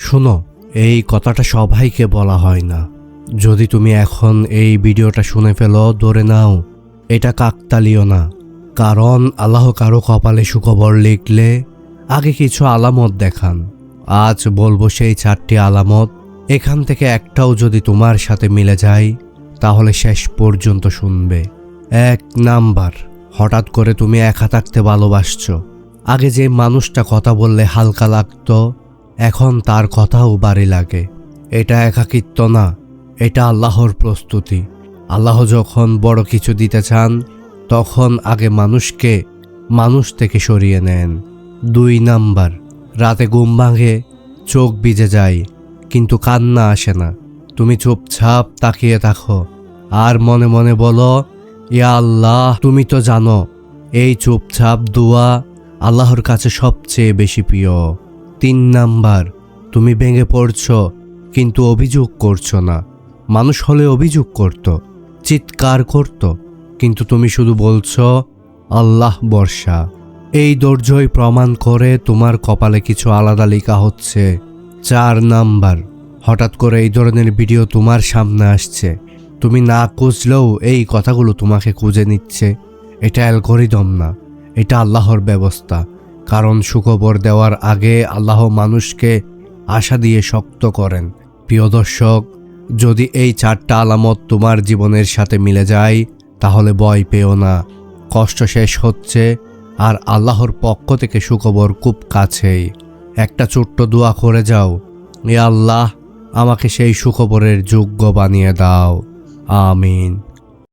শোনো, এই কথাটা সবাইকে বলা হয় না। যদি তুমি এখন এই ভিডিওটা শুনে ফেলো, ধরে নাও এটা কাকতালীয় না। কারণ আল্লাহ কারো কপালে সুখবর লিখলে আগে কিছু আলামত দেখান। আজ বলবো সেই 4টি আলামত। এখান থেকে একটাও যদি তোমার সাথে মিলে যায় তাহলে শেষ পর্যন্ত শুনবে। 1 নাম্বার, হঠাৎ করে তুমি একা থাকতে ভালোবাসছো। আগে যে মানুষটা কথা বললে হালকা লাগতো, এখন তার কথাও ভারী লাগে। এটা একাকিত্ব না, এটা আল্লাহর প্রস্তুতি। আল্লাহ যখন বড় কিছু দিতে চান তখন আগে মানুষকে মানুষ থেকে সরিয়ে নেন। 2 নাম্বার, রাতে ঘুম ভাঙে, চোখ ভিজে যায় কিন্তু কান্না আসে না। তুমি চুপচাপ তাকিয়ে থাকো আর মনে মনে বলো, ইয়া আল্লাহ, তুমি তো জানো এই চুপচাপ দোয়া আল্লাহর কাছে সবচেয়ে বেশি প্রিয়। 3 নাম্বার, তুমি ভেঙে পড়ছো কিন্তু অভিযোগ করছো না। মানুষ হলে অভিযোগ করত, চিৎকার করত, কিন্তু তুমি শুধু বলছো আল্লাহ ভরসা। এই ধৈর্যই প্রমাণ করে তোমার কপালে কিছু আলাদা লেখা হচ্ছে। 4 নাম্বার, হঠাৎ করে এই ধরনের ভিডিও তোমার সামনে আসছে। তুমি না খুঁজলেও এই কথাগুলো তোমাকে খুঁজে নিচ্ছে। এটা অ্যালগরিদম না, এটা আল্লাহর ব্যবস্থা। কারণ সুখবর দেওয়ার আগে আল্লাহ মানুষকে আশা দিয়ে শক্ত করেন। প্রিয় দর্শক, যদি এই 4টা আলামত তোমার জীবনের সাথে মিলে যায় তাহলে ভয় পেও না। কষ্ট শেষ হচ্ছে আর আল্লাহর পক্ষ থেকে সুখবর খুব কাছেই। একটা ছোট্ট দোয়া করে যাও, ইয়া আল্লাহ, আমাকে সেই সুখবরের যোগ্য বানিয়ে দাও। আমিন।